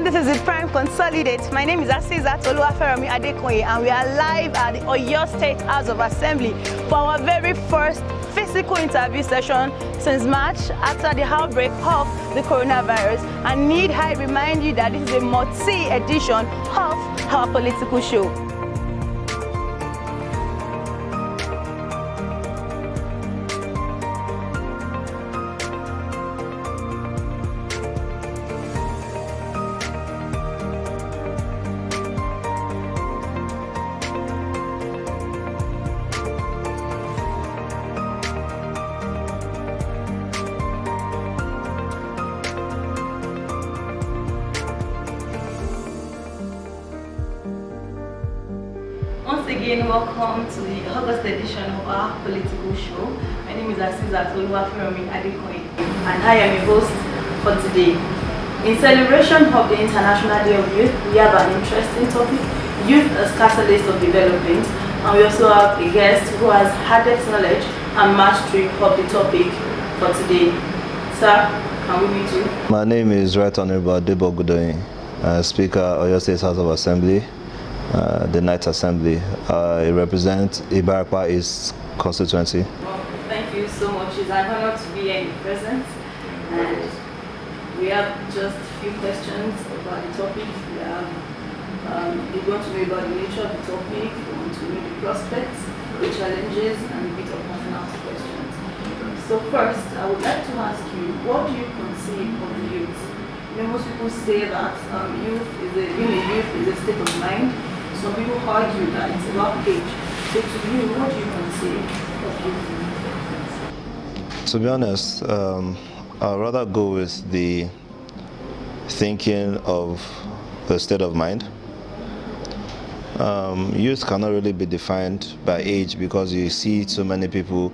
this is the Prime Consolidate. My name is Asisat Oluwaferomi Adekoye, and we are live at the Oyo State House of Assembly for our very first physical interview session since March after the outbreak of the coronavirus. And I remind you that this is a multi-edition of our political show. Once again, welcome to the August edition of our political show. My name is Asisat Oluwaferomi Adekoye, and I am your host for today. In celebration of the International Day of Youth, we have an interesting topic: youth as catalyst of development, and we also have a guest who has added knowledge and mastery of the topic for today. Sir, can we meet you? My name is Rt.Hon Adebo, Ogundoyin, Speaker, Oyo State House of Assembly. The Night Assembly. I represent Ibarapa East constituency. Well, thank you so much. It's an honor to be here in presence. And we have just a few questions about the topic. We want to know about the nature of the topic, we want to know the prospects, the challenges, and a bit of personal questions. So first, I would like to ask you, what do you conceive of the youth? You know, most people say that being a youth is a state of mind. Some people argue that it's about age. So to you, what do you conceive of youth? To be honest, I'd rather go with the thinking of the state of mind. Youth cannot really be defined by age because you see so many people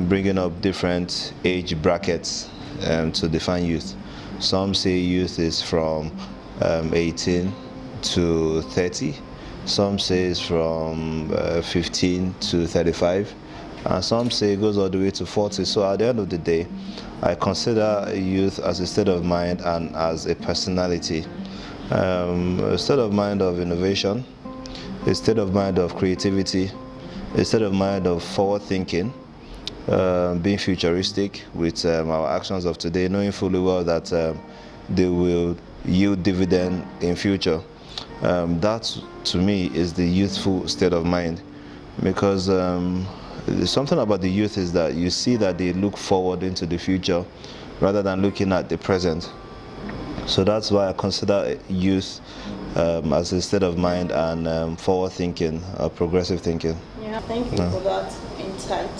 bringing up different age brackets to define youth. Some say youth is from 18 to 30. Some say it's from 15 to 35. And some say it goes all the way to 40. So at the end of the day, I consider youth as a state of mind and as a personality. A state of mind of innovation, a state of mind of creativity, a state of mind of forward thinking, being futuristic with our actions of today, knowing fully well that they will yield dividend in future. That to me is the youthful state of mind, because something about the youth is that you see that they look forward into the future rather than looking at the present. So that's why I consider youth as a state of mind and forward thinking, progressive thinking. Yeah, thank you for that insight.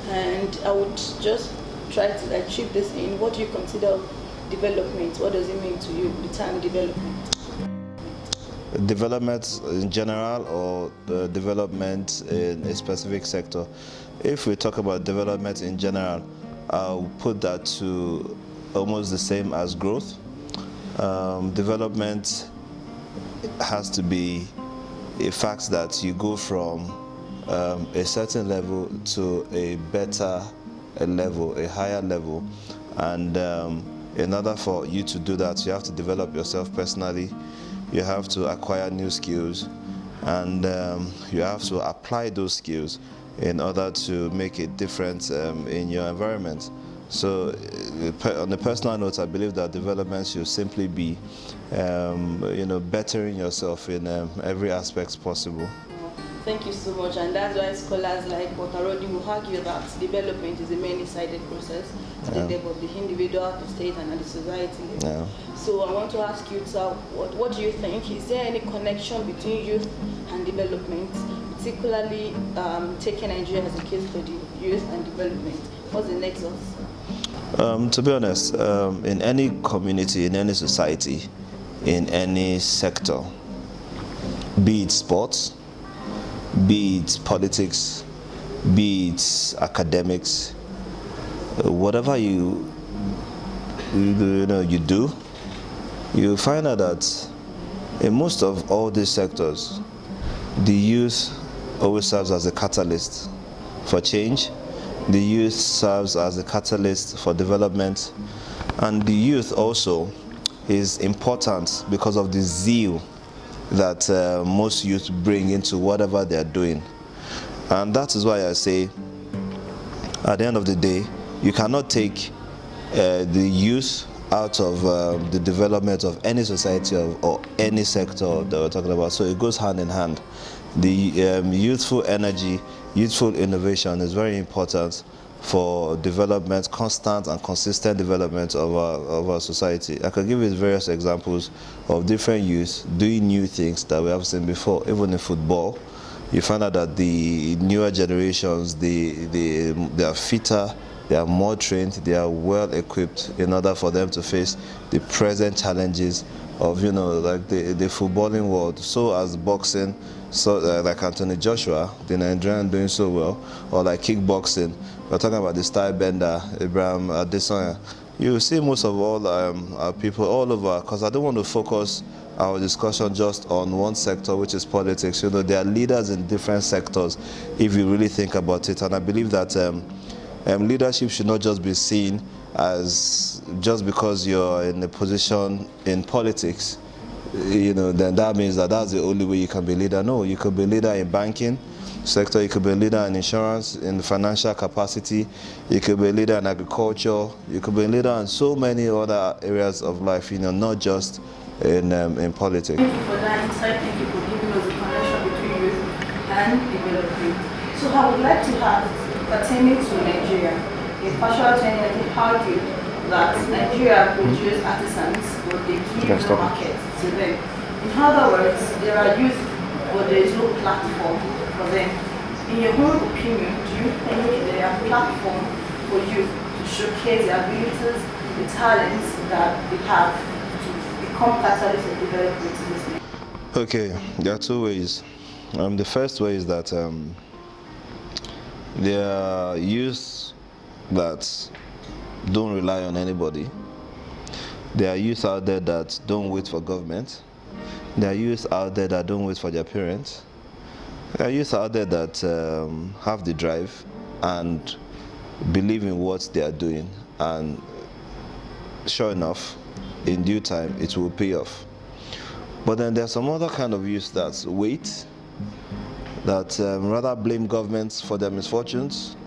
And I would just try to chip this in. What do you consider development? What does it mean to you, the term development? Development in general, or the development in a specific sector? If we talk about development in general, I'll put that to almost the same as growth. Development has to be a fact that you go from a certain level to a better level, a higher level, and in order for you to do that, you have to develop yourself personally, you have to acquire new skills, and you have to apply those skills in order to make a difference in your environment. So on a personal note, I believe that development should simply be bettering yourself in every aspect possible. Thank you so much, and that's why scholars like Rt.Hon will argue that development is a many-sided process to the level of the individual, the state, and the society. Yeah. So I want to ask you, sir, what do you think? Is there any connection between youth and development, particularly taking Nigeria as a case study, youth and development? What's the nexus? To be honest, in any community, in any society, in any sector, be it sports, be it politics, be it academics, whatever you do, you find out that in most of all these sectors, the youth always serves as a catalyst for change. The youth serves as a catalyst for development, and the youth also is important because of the zeal that most youth bring into whatever they are doing. And that is why I say, at the end of the day, you cannot take the youth out of the development of any society or any sector that we're talking about. So it goes hand in hand. The youthful energy, youthful innovation is very important for development, constant and consistent development of our society. I can give you various examples of different youth doing new things that we haven't seen before. Even in football, you find out that the newer generations, they are fitter, they are more trained, they are well equipped in order for them to face the present challenges of, like the footballing world. So as boxing, so like Anthony Joshua, the Nigerian, doing so well, or like kickboxing. We're talking about the style bender, Abraham Adesanya. You see most of all our people all over, because I don't want to focus our discussion just on one sector, which is politics. There are leaders in different sectors if you really think about it. And I believe that leadership should not just be seen as just because you're in a position in politics, then that means that that's the only way you can be leader. No, you could be leader in banking sector, you could be a leader in insurance, in financial capacity, you could be a leader in agriculture, you could be a leader in so many other areas of life, not just in politics. Thank you for that insight. Thank you for giving us the connection between youth and development. So I would like to have, pertaining to Nigeria, a partial 2019 argued that Nigeria produces artisans, but they give the market to them. In other words, there are youth, but there is no platform for them. In your own opinion, do you think there are platform for youth to showcase their abilities, the talents that they have to become catalysts of development in this nation? Okay, there are two ways. The first way is that there are youth that don't rely on anybody. There are youth out there that don't wait for government. There are youth out there that don't wait for their parents. There are youth out there that have the drive and believe in what they are doing, and sure enough, in due time, it will pay off. But then there's some other kind of youth that wait, that rather blame governments for their misfortunes,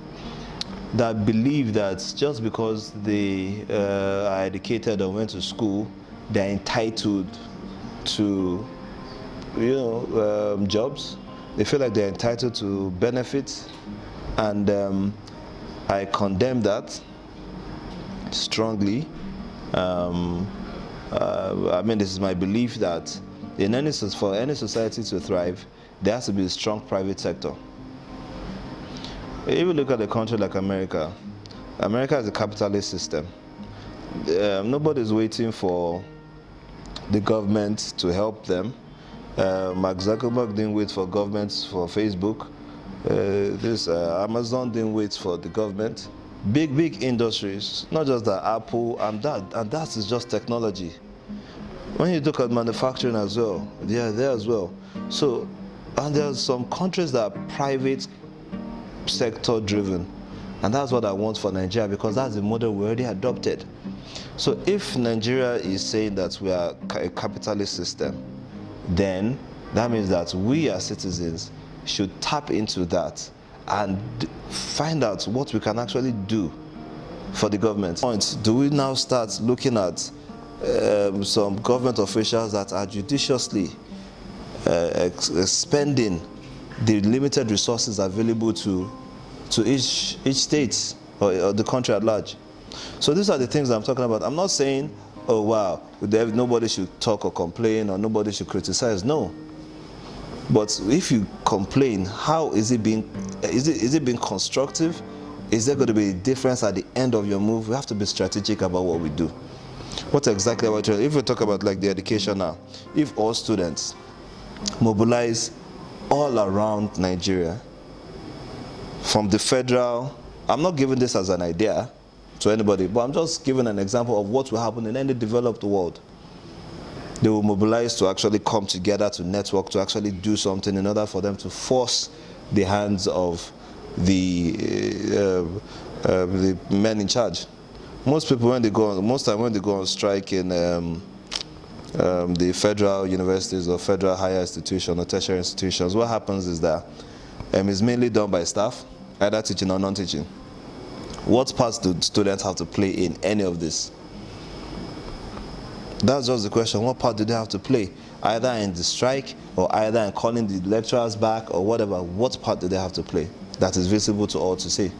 that believe that just because they are educated or went to school, they're entitled to, jobs. They feel like they're entitled to benefits, and I condemn that strongly. This is my belief that for any society to thrive, there has to be a strong private sector. If you look at a country like America, America is a capitalist system. Nobody's waiting for the government to help them. Mark Zuckerberg didn't wait for governments for Facebook. Amazon didn't wait for the government. Big industries, not just the Apple and that is just technology. When you look at manufacturing as well, they are there as well. So, and there are some countries that are private sector driven, and that's what I want for Nigeria, because that's the model we already adopted. So if Nigeria is saying that we are a capitalist system, then that means that we as citizens should tap into that and find out what we can actually do for the government. Do we now start looking at some government officials that are judiciously spending the limited resources available to each state or the country at large? So these are the things I'm talking about. I'm not saying, oh wow, nobody should talk or complain or nobody should criticize. No. But if you complain, how is it being constructive? Is there going to be a difference at the end of your move? We have to be strategic about what we do. What exactly are we doing? If we talk about like the education now, if all students mobilize all around Nigeria, from the federal, I'm not giving this as an idea to anybody, but I'm just giving an example of what will happen in any developed world. They will mobilize to actually come together, to network, to actually do something in order for them to force the hands of the men in charge. Most people, when they go on strike in the federal universities or federal higher institutions or tertiary institutions, what happens is that it's mainly done by staff, either teaching or non-teaching. What parts do students have to play in any of this? That's just the question. What part do they have to play? Either in the strike or either in calling the lecturers back or whatever. What part do they have to play that is visible to all to see?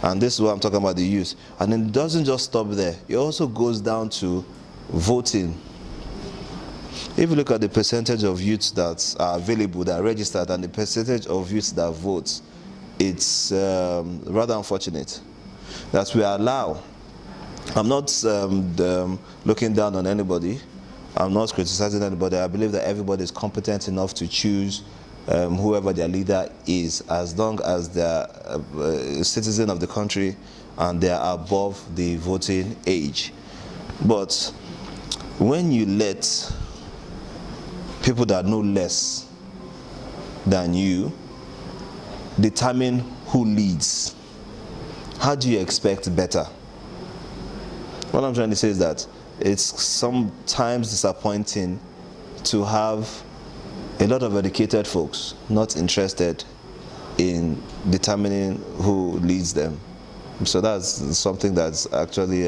And this is what I'm talking about, the youth. And it doesn't just stop there. It also goes down to voting. If you look at the percentage of youths that are available, that are registered, and the percentage of youths that vote, it's rather unfortunate that we allow. I'm not looking down on anybody. I'm not criticizing anybody. I believe that everybody is competent enough to choose whoever their leader is, as long as they're a citizen of the country and they are above the voting age. But when you let people that know less than you determine who leads, how do you expect better? What I'm trying to say is that it's sometimes disappointing to have a lot of educated folks not interested in determining who leads them. So that's something that's actually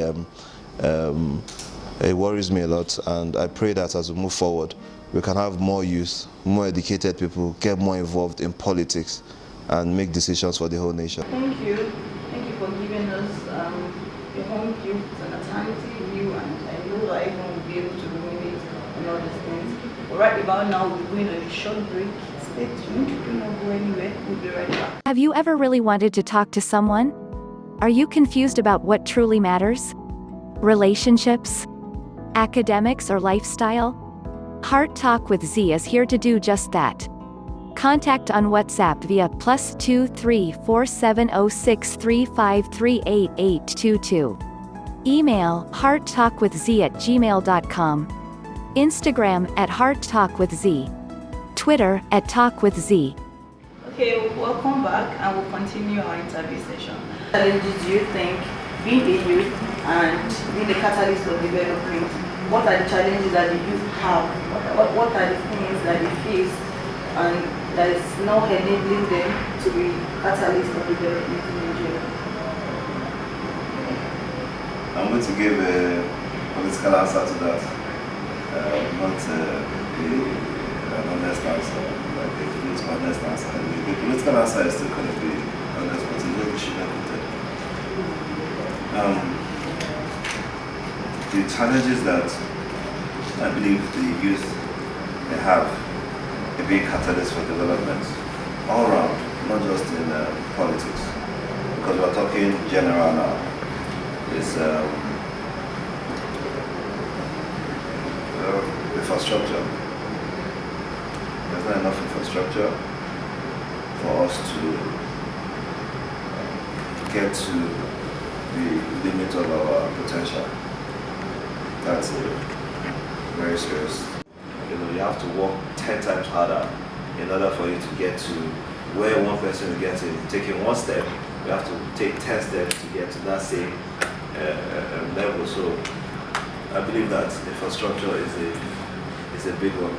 it worries me a lot, and I pray that as we move forward, we can have more youth, more educated people, get more involved in politics and make decisions for the whole nation. Thank you for giving us your home view and alternative view, and I know that everyone will be able to ruminate on all these things. But right about now, we're going on a short break. Stay tuned, do not go anywhere, we'll be right back. Have you ever really wanted to talk to someone? Are you confused about what truly matters? Relationships? Academics or lifestyle? Heart Talk with Z is here to do just that. Contact on WhatsApp via +2 3470635388822. Email hearttalkwithz@gmail.com. Instagram @hearttalkwithz. Twitter @talkwithz. Okay, welcome back, and we'll continue our interview session. What challenges do you think being a youth and being the catalyst of development, what are the challenges that the youth have? What are the things that they face and that is now enabling them to be catalyst of development in Nigeria? I'm going to give a political answer to that, not an honest answer, like a political honest answer. The political answer is still going to be honest, but it's not sugar-coated. The challenges that I believe the youth may have in being catalysts for development all around, not just in politics, because we're talking general now, is infrastructure. There's not enough infrastructure for us to get to the limit of our potential. That's very serious. You have to work 10 times harder in order for you to get to where one person will get to. Taking one step, you have to take 10 steps to get to that same level. So I believe that infrastructure is a big one.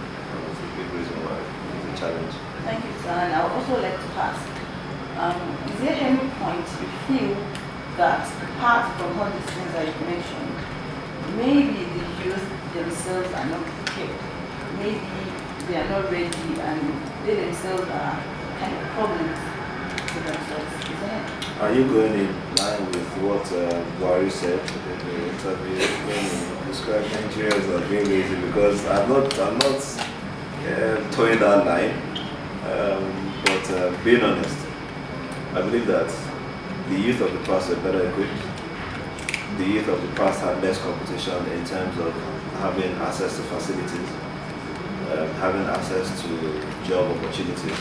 It's a big reason why it's a challenge. Thank you, sir. And I would also like to ask, is there any point you feel that apart from all these things that you mentioned, maybe the youth themselves are not prepared? Maybe they are not ready and they themselves are kind of problems to themselves. Is there? Are you going in line with what Buhari said in the interview when he described Nigeria as being lazy? Because I'm not towing that line, but being honest, I believe that the youth of the past are better equipped. The youth of the past had less competition in terms of having access to facilities, having access to job opportunities,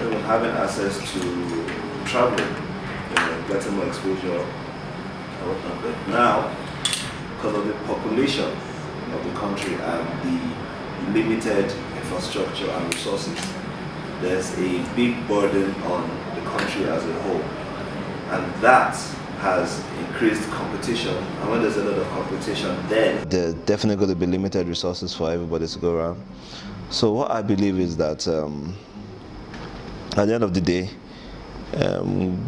even having access to traveling, getting more exposure and whatnot. But now, because of the population of the country and the limited infrastructure and resources, there's a big burden on the country as a whole. And that has increased competition, and when there's a lot of competition, then there's definitely going to be limited resources for everybody to go around. So what I believe is that at the end of the day,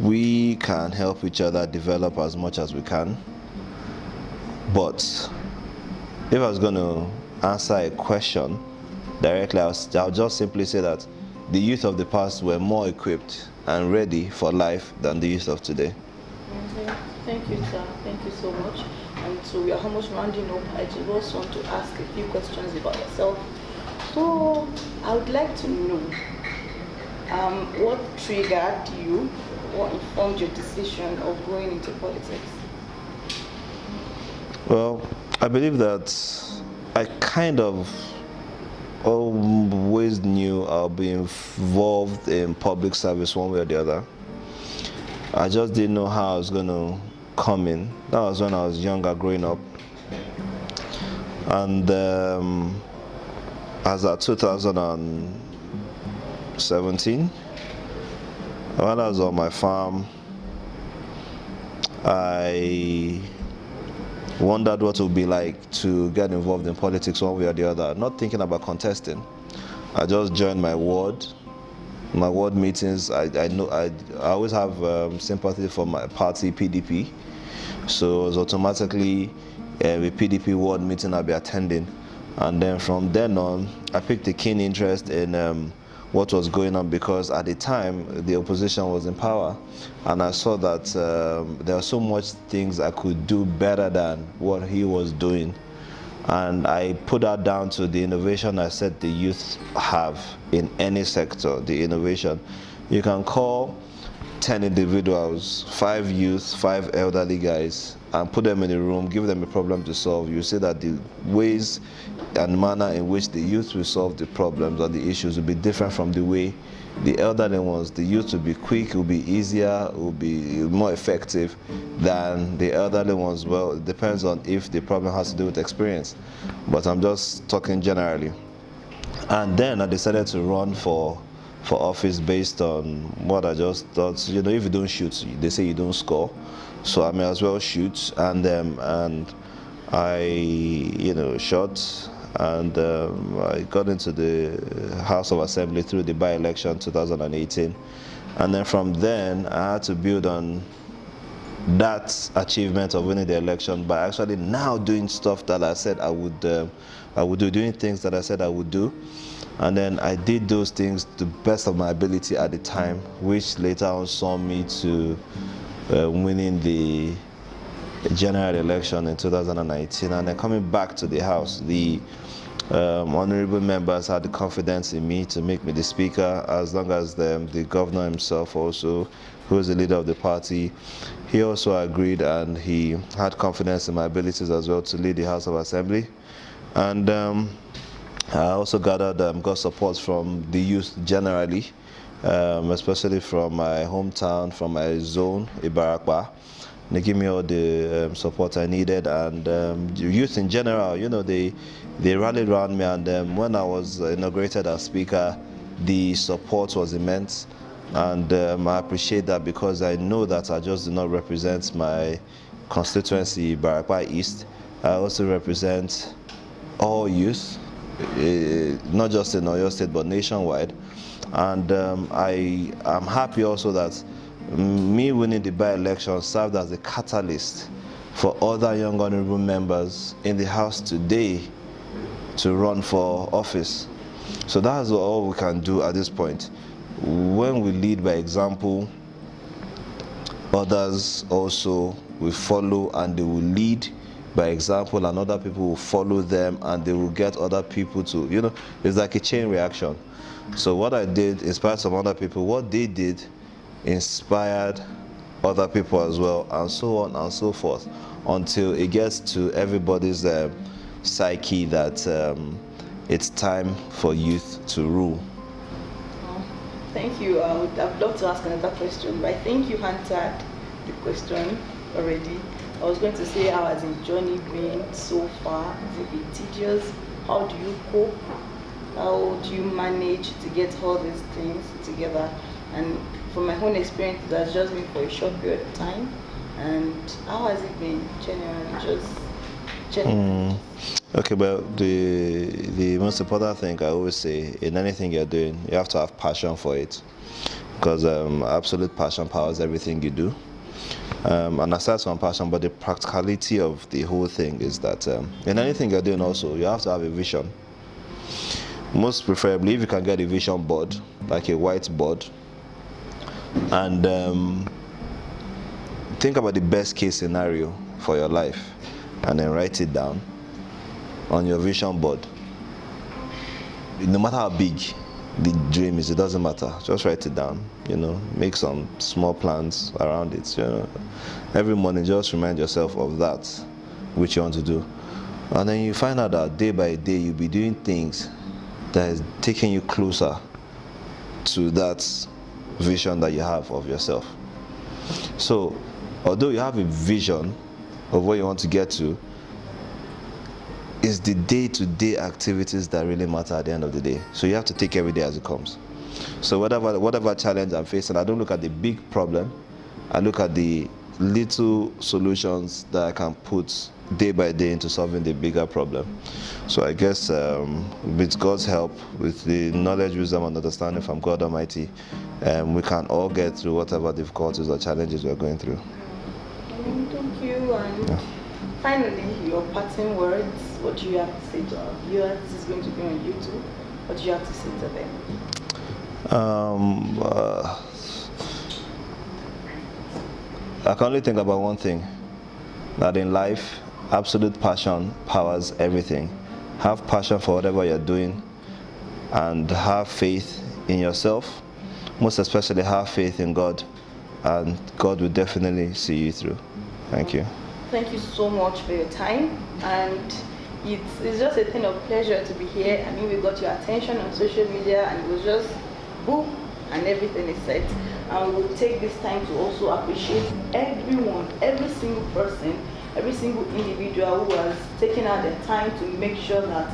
we can help each other develop as much as we can. But if I was going to answer a question directly, I'll just simply say that the youth of the past were more equipped and ready for life than the youth of today. Okay. Thank you, sir. Thank you so much. And so we are almost rounding up. I just want to ask a few questions about yourself. So I would like to know what triggered you or informed your decision of going into politics? Well, I believe that I kind of always knew I'll be involved in public service one way or the other. I just didn't know how I was going to come in. That was when I was younger, growing up. And as at 2017, when I was on my farm, I wondered what it would be like to get involved in politics one way or the other, not thinking about contesting. I just joined my ward meetings. I always have sympathy for my party, PDP, so it was automatically a PDP ward meeting I'll be attending. And then from then on, I picked a keen interest in what was going on, because at the time the opposition was in power, and I saw that there were so much things I could do better than what he was doing. And I put that down to the innovation I said the youth have in any sector. The innovation, you can call 10 individuals, 5 youth, 5 elderly guys, and put them in a room, give them a problem to solve. You see that the ways and manner in which the youth will solve the problems or the issues will be different from the way the elderly ones. The youth will be quick, will be easier, will be more effective than the elderly ones. Well, it depends on if the problem has to do with experience, but I'm just talking generally. And then I decided to run for office based on what I just thought. You know, if you don't shoot, they say you don't score, so I may as well shoot. And I shot, and I got into the House of Assembly through the by-election 2018. And then from then I had to build on that achievement of winning the election by actually now doing stuff that I said I would do, doing things that I said I would do. And then I did those things to the best of my ability at the time, which later on saw me to winning the general election in 2019. And then coming back to the House, the honorable members had the confidence in me to make me the speaker, as long as the governor himself also, who is the leader of the party, he also agreed, and he had confidence in my abilities as well to lead the House of Assembly. And I also got support from the youth generally, especially from my hometown, from my zone, Ibarakwa. They gave me all the support I needed, and the youth in general, they rallied around me. And when I was inaugurated as speaker, the support was immense, and I appreciate that, because I know that I just do not represent my constituency, Ibarakwa East. I also represent all youth, not just in Oyo State but nationwide. And I am happy also that me winning the by-election served as a catalyst for other young honorable members in the House today to run for office. So that's all we can do at this point. When we lead by example, others also will follow, and they will lead by example, and other people will follow them, and they will get other people to, it's like a chain reaction. So what I did inspired some other people. What they did inspired other people as well, and so on and so forth, until it gets to everybody's psyche that it's time for youth to rule. Thank you. I'd love to ask another question, but I think you answered the question already. I was going to say, how has the journey been so far? Is it a bit tedious? How do you cope? How do you manage to get all these things together? And from my own experience, it has just been for a short period of time. And how has it been generally? Just generally. Okay, well, the most important thing I always say in anything you're doing, you have to have passion for it, because absolute passion powers everything you do. And aside from passion, but the practicality of the whole thing is that in anything you're doing also, you have to have a vision. Most preferably, if you can get a vision board, like a whiteboard, and think about the best case scenario for your life, and then write it down on your vision board. No matter how big the dream is, it doesn't matter. Just write it down, make some small plans around it. Every morning, just remind yourself of that which you want to do. And then you find out that day by day, you'll be doing things that is taking you closer to that vision that you have of yourself. So, although you have a vision of where you want to get to, it's the day-to-day activities that really matter at the end of the day. So you have to take every day as it comes. So whatever challenge I'm facing, I don't look at the big problem. I look at the little solutions that I can put day by day into solving the bigger problem. So I guess with God's help, with the knowledge, wisdom, and understanding from God Almighty, we can all get through whatever difficulties or challenges we're going through. Thank you. And finally, your parting words. What do you have to say to our viewers? This is going to be on YouTube. What do you have to say to them? I can only think about one thing, that in life, absolute passion powers everything. Have passion for whatever you're doing, and have faith in yourself. Most especially, have faith in God, and God will definitely see you through. Thank you. Thank you so much for your time, and it's just a thing of pleasure to be here. I mean, we got your attention on social media, and it was just boom, and everything is set. And we will take this time to also appreciate everyone, every single person, every single individual who has taken out their time to make sure that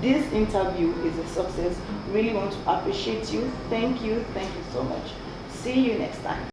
this interview is a success. Really want to appreciate you. Thank you so much. See you next time.